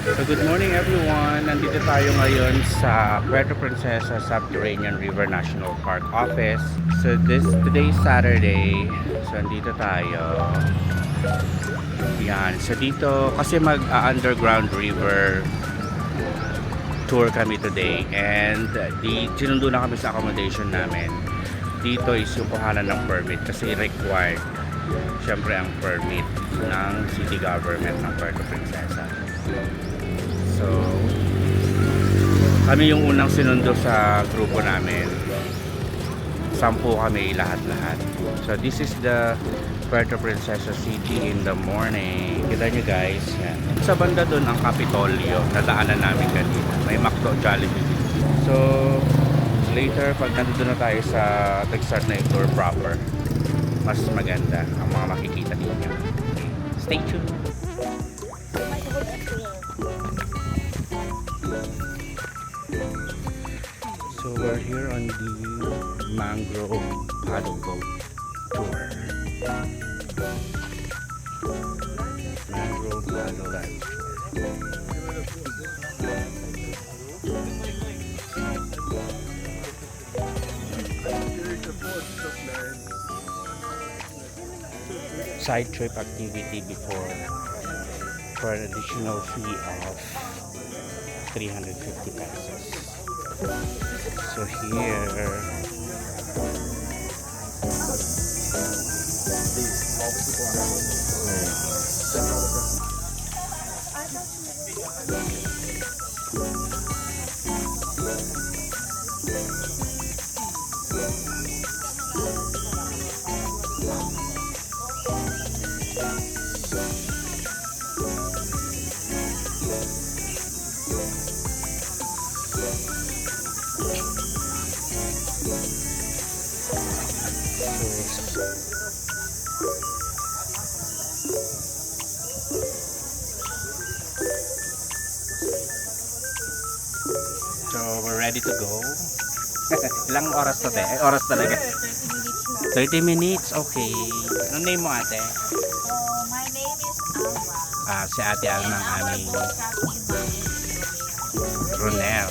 So good morning everyone. Nandito tayo ngayon sa Puerto Princesa Subterranean River National Park office. So today's Saturday. So nandito tayo. Yan. So dito kasi mag-underground river tour kami today and sinundo na kami sa accommodation namin. Dito is yung kuhanan ng permit kasi required syempre ang permit ng city government ng Puerto Princesa. So kami yung unang sinundo sa grupo namin. 10 kami lahat-lahat. So this is the Puerto Princesa City in the morning. Kita nyo guys, yan. Sa banda doon ang Capitolio, nadaanan namin kanina. May McDo, Jollibee. So later pag nandito na tayo sa nag-start na yung tour proper, mas maganda ang mga makikita ninyo. Okay. Stay tuned. So we're here on the mangrove paddle boat tour. Mangrove paddle land side trip activity before for an additional fee of 350 pesos. So here we're ready to go. Ilang oras to te? Oras talaga. 30 minutes? Okay. Anong name mo ate? My name is Alma. Si ate Alma ang aming Ronel.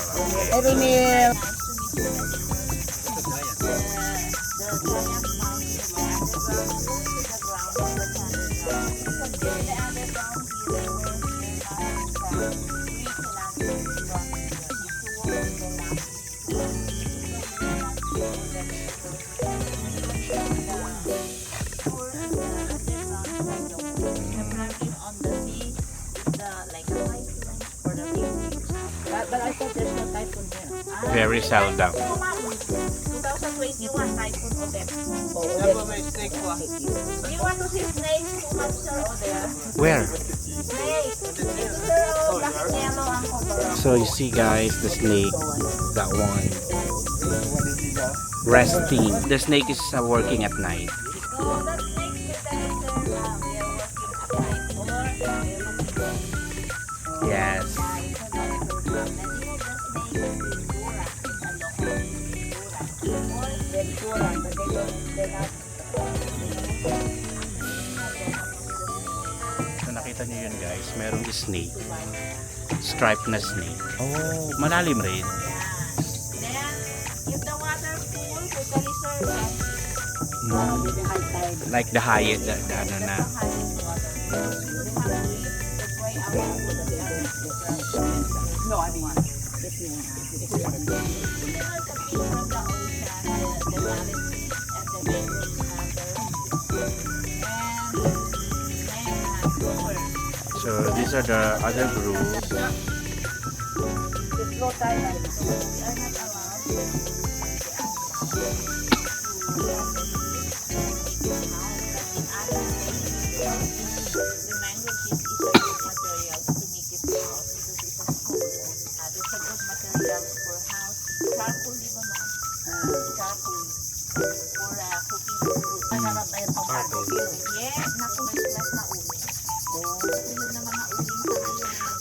Okay. Ronel. But I thought there's no typhoon here. Very seldom. 2021 typhoon Odette. You want to see snakes too much, sir, Odette? Where? Snakes. It's the black and yellow ang cover. So you see guys, the snake, that one, resting. The snake is working at night. So that snakes that is they are working at night or Yes. So nakita nyo yun guys, merong snake. Striped na snake. Oh, malalim rin. Then, if the water full, totally surface. Like the highest, ano na. No, I mean, this one. So these are the other groups.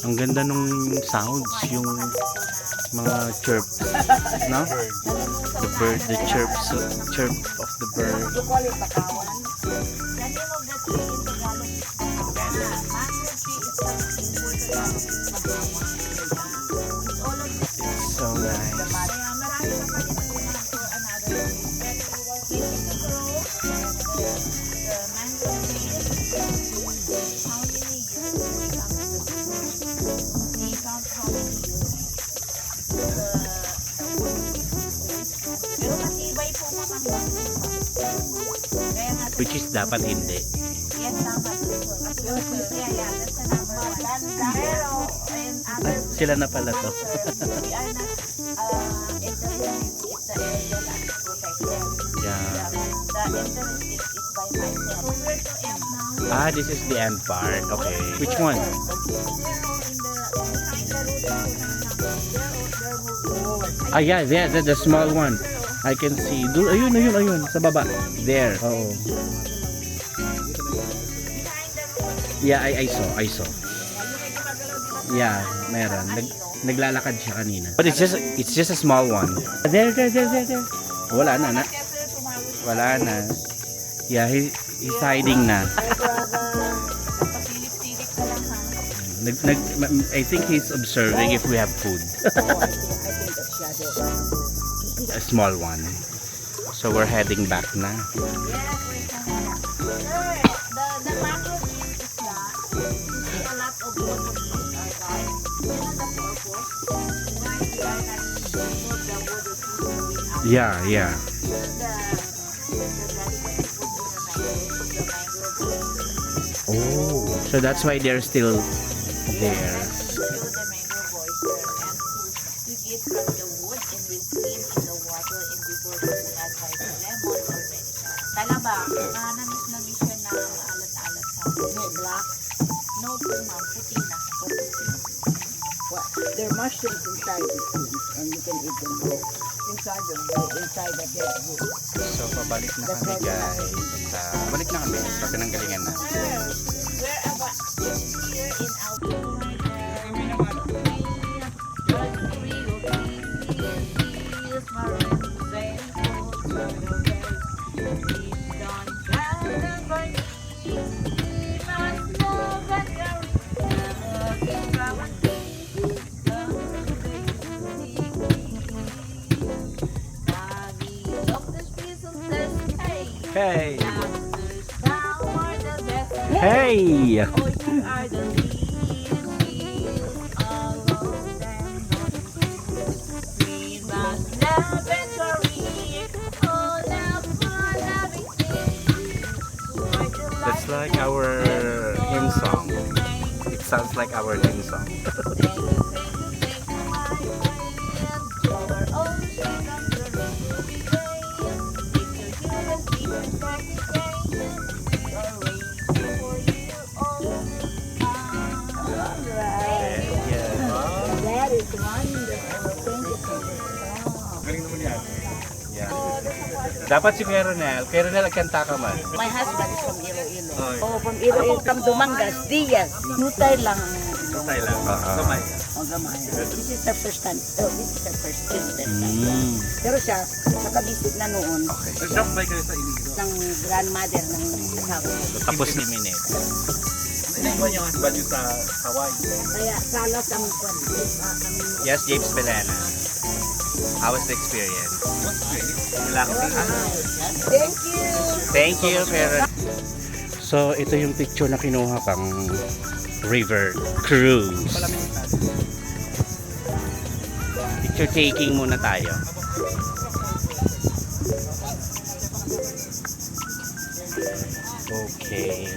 Ang ganda nung sounds, yung mga chirp, no? The bird, the chirps, chirp of the bird. The name of the tree in Tagalog is mangrove tree is the important All of this. It's so nice. Kaya marami pa pa dito naman for another day. But we need to grow the mango trees. How many years we count how many years. Pero matibay po mga kaya nga Which is dapat hindi. yes, dapat po. Kasi kaya yan, that's the number one. Pero in other Sila na pala to. we are not interested if the area that is protected. Yeah. The interesting is by myself. Where to end now? Ah, this is the end part. Okay. Which one? Zero in the behind the road they're moving. Ah, yeah, the small one. I can see. Ayun, ayun, ayun. Sa baba. There. Oo. Behind the road. Yeah, I saw. Yeah, meron. Naglalakad siya kanina. But it's just a small one. There. Wala na. Wala na. Yeah, he's hiding na. Pasilip-silip ka lang ha. I think he's observing if we have food. A small one. So we're heading back na. Yes, wait lang na. Sir, the mango trees is that see a lot of mango trees are died. You know the purpose? Why we are not put the water trees going out. Yeah. The Oh, so that's why they're still there. the mango boys there and to get from the wood and will clean in the water and before we will add by the lemon or vinegar. Talaba, namis siya na maalat-alat sa black. No po ma'am, puti na. O puti. There are mushrooms inside the trees, and you can eat them inside the wood, inside the dead wood. So pabalik na kami guys. Balik na kami sa pinanggalingan na. Where about here in our Hey! Thou art the best. Hey! Oh, you are the least alone and sweet but love and glory. Oh, love, everything. That's like our hymn song. It sounds like our hymn song. That is wonderful. Thank you. Galing naman yan. Yeah. Dapat si Kuya Ronel kanta ka man. My husband is from Iloilo. Oh, from Iloilo, from Dumangas, Diaz. Nutay lang. Kamay lang. Kamay. Oh, gamay. This is the first time. Oh, this is the first visit. Pero siya, nakabisit na noon Okay. Nag-drop by kayo sa Iligo. ng grandmother ng asawa. Tapos 15 minutes. Naiwan yung husband yung sa Hawaii. Kaya salas ang kwan. Yes, James Belena. How was the experience? Relaxing. Thank you. Thank you, Pero. So, ito yung picture na kinuha pang river cruise. Picture taking muna tayo. Okay.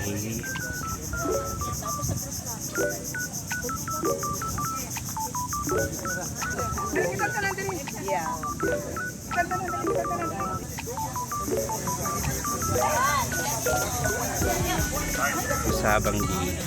Yeah. Sabang Beach.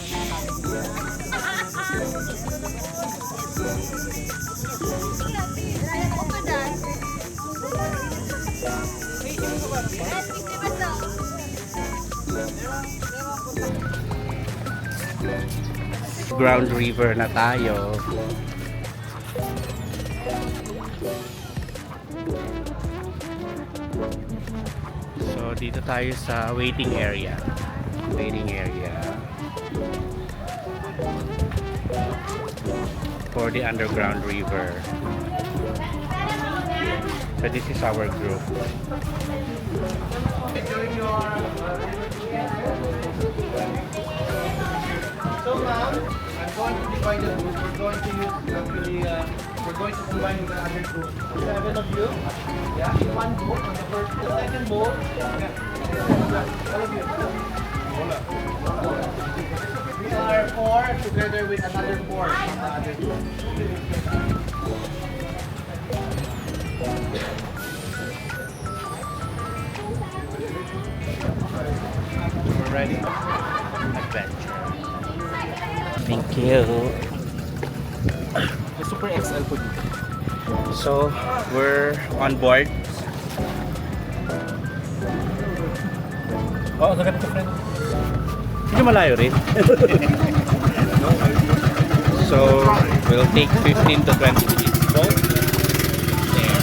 Ground River na tayo. So dito tayo sa waiting area. Waiting area. or the underground river. So this is our group. So ma'am, I'm going to divide the group. We're going to use actually, we're going to combine with the other group. 7 of you. Yeah, in one boat on the first, the second boat. Yeah. All of you. We are 4 together with another 4 from the other group. We're ready for adventure. Thank you. Super XL po dito. So, we're on board. Oh, sa ganito friend. Hindi malayo rin. So, we'll take 15 to 20 minutes boat. There.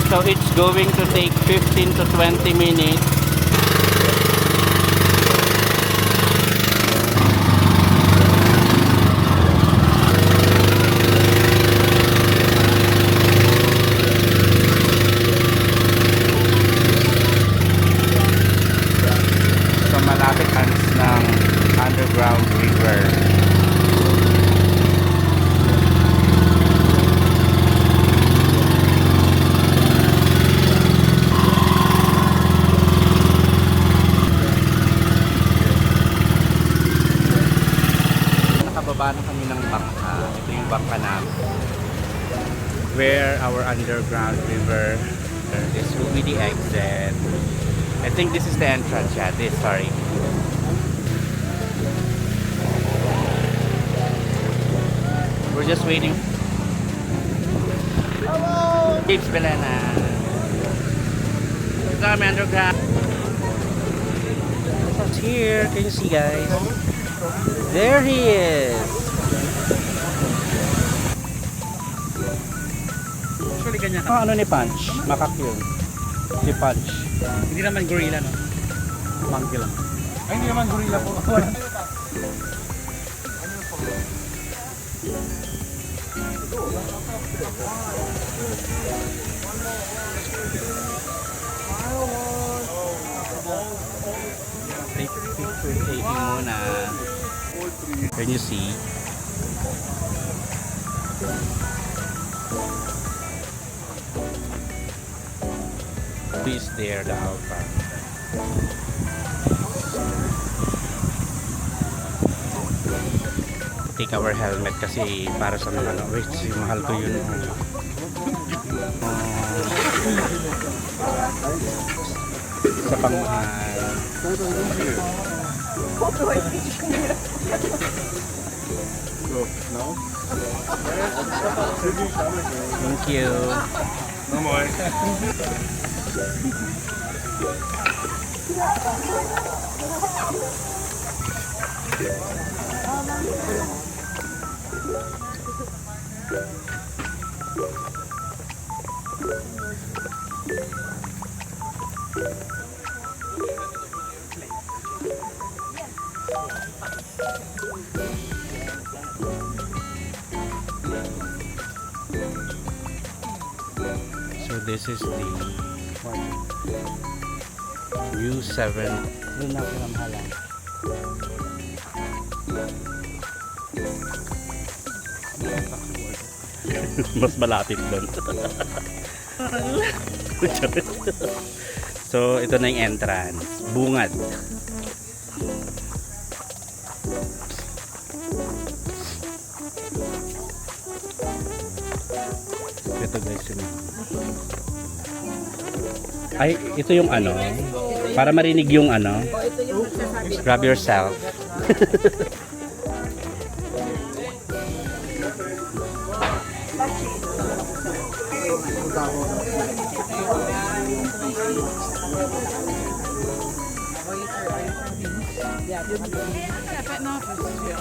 So it's going to take 15 to 20 minutes. So malapit ng underground river. Nakababa na kami ng bangka. Ito yung bangka namin. Where our underground river. This will be the exit. I think this is the entrance. Yeah, this. Sorry. We're just waiting. Hello! Cape Belena. Ito kami underground. It's here. Can you see, guys? There he is. Actually ganyan. Oh, ano ni Punch? Makak yun. Si Punch. Hindi naman gorilla no. Monkey lang. Ay, hindi naman gorilla po. Take picture taking muna. Can you see? Who is there, the alpha? Take our helmet kasi para sa mga ano. Wait, si mahal ko yun. Sa pangmahal. Thank you. So this is the U7. Doon na pinamahalan. Mas malapit doon. So ito na yung entrance. Bungad. Ito guys yun. Ay, ito yung ano. Para marinig yung ano. Grab yourself. Yeah. Dapat na po siya.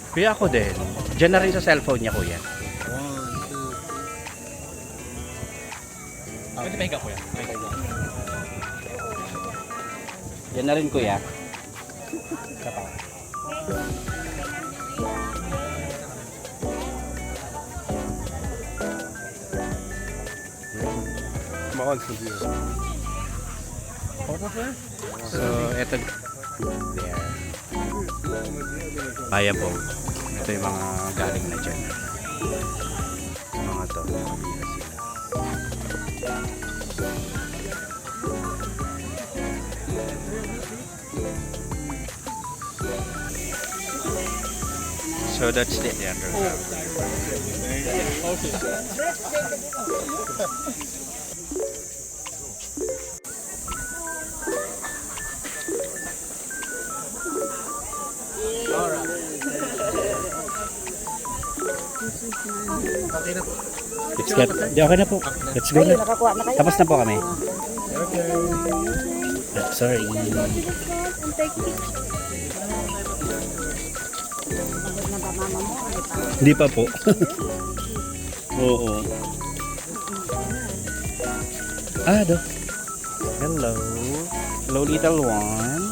Kuya, ako din. Diyan na rin sa cellphone niya, kuya. Pwede pahinga ko yan. Diyan na rin, kuya. So, eto. There. Ayan po. Ito yung mga galing na dyan. Mga to. Nakabila sila. So that's the underground. Let's get. Di, okay na po. Let's go na. Nakakuha na kayo. Tapos na po kami. Sorry. Na ba mama mo? Ano pa? Hindi pa po. Oo. Do. Hello. Hello, little one.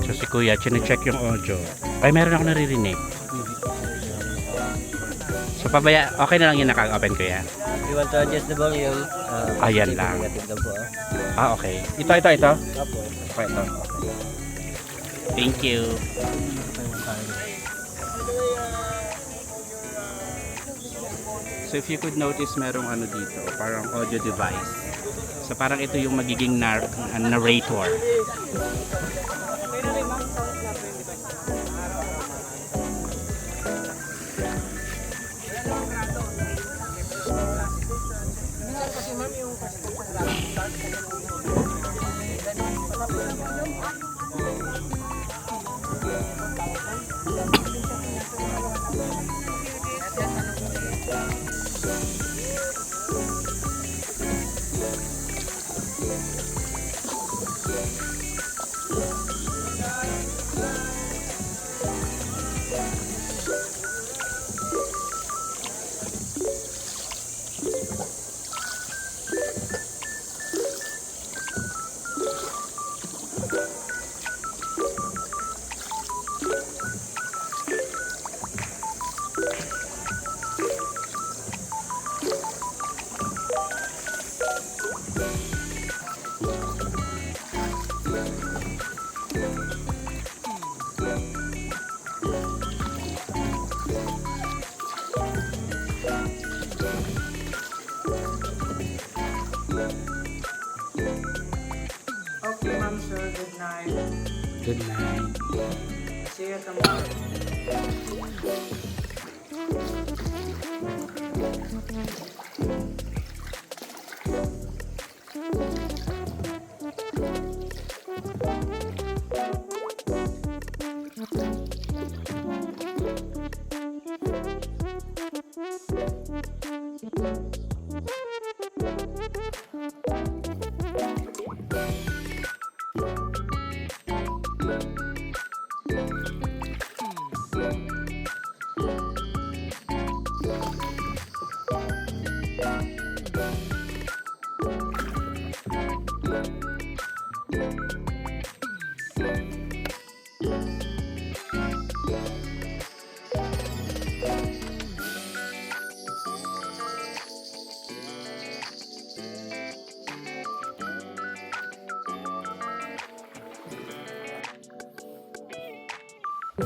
So si Kuya, chine-check yung audio. Ay, meron ako naririnig. So pabaya, okay na lang yung naka-open, Kuya? You want to adjust the volume? Ayan lang. Negative lang po ah. Okay. Ito. Apo. Okay, ito. Thank you. So if you could notice, merong ano dito, parang audio device. So parang ito yung magiging narrator. Okay, ma'am, sir. Good night. Good night. See you tomorrow. The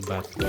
basket.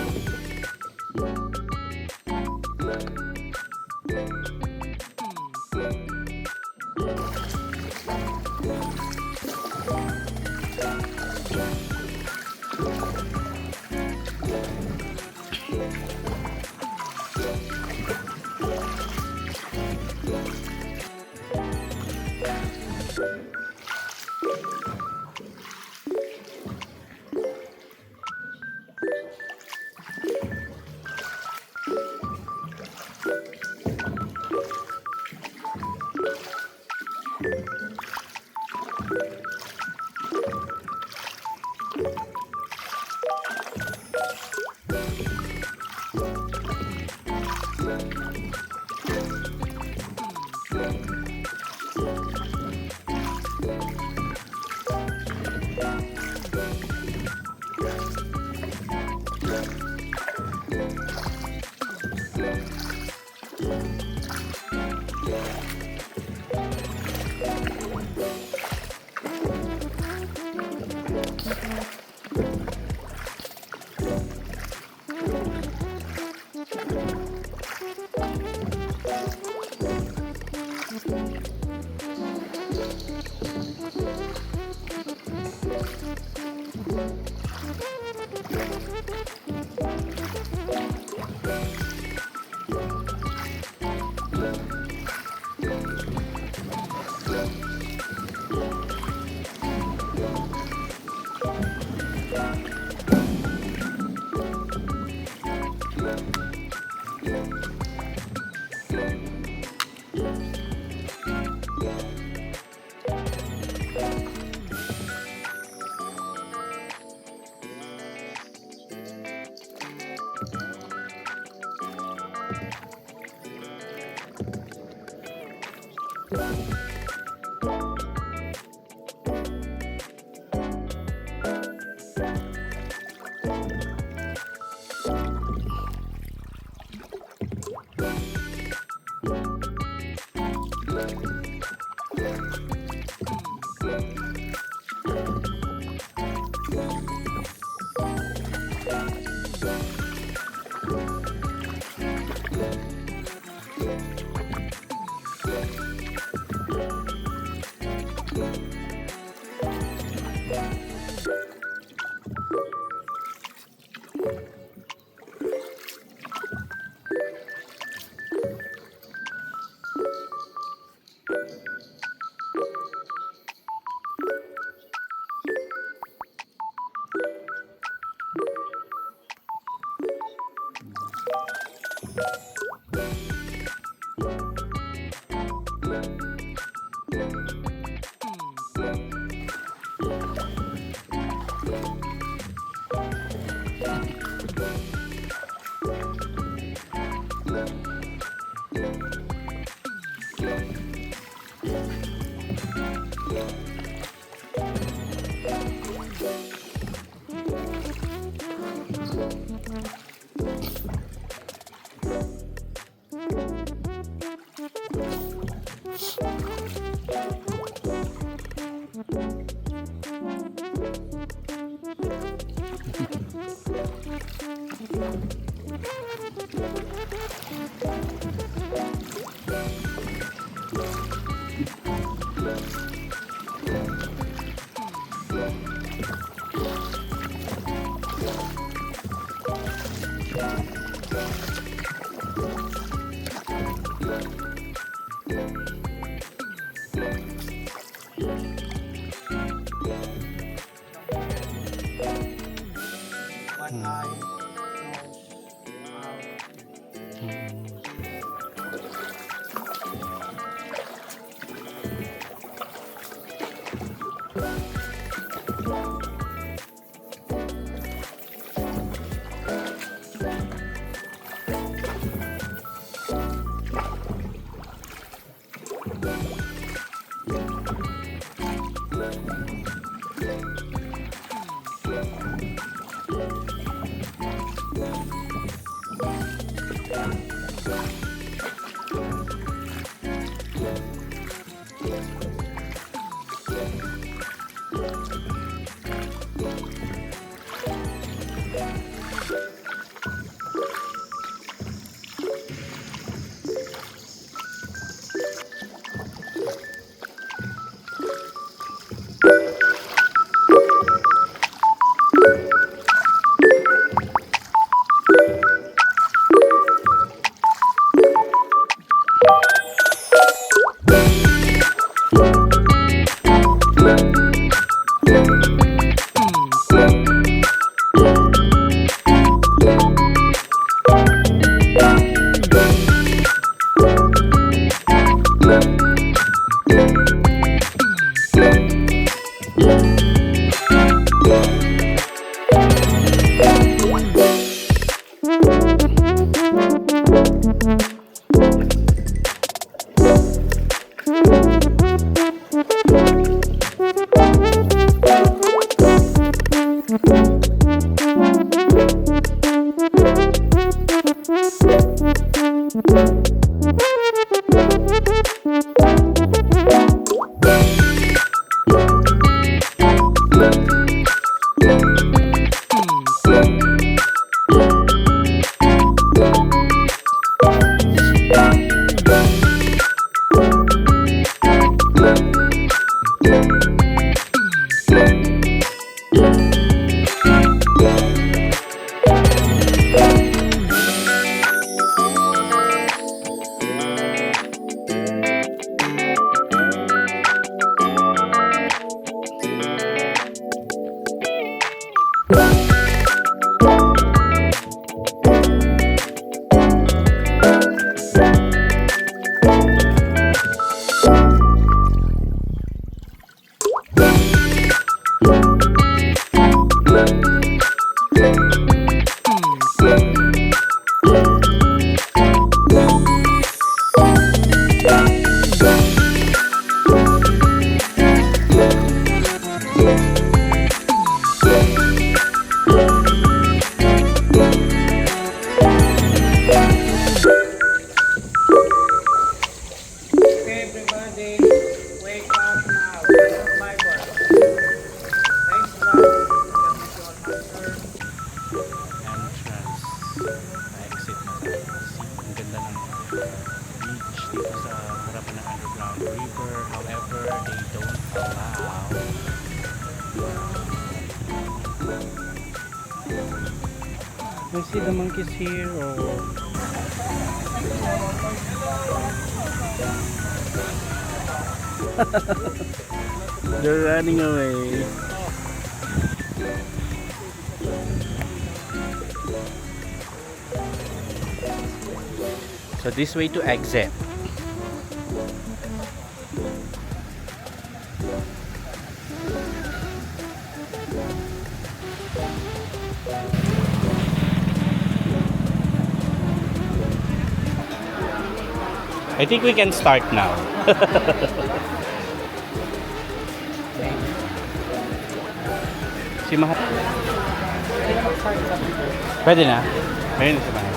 One eye, nose, mouth. exit na sa sea. Ang ganda ng beach dito sa harapan ng underground river. However, they don't allow I see the monkeys here or they're running away. So this way to exit. I think we can start now. Si Mahat. Pwede na? Pwede na si Mahat.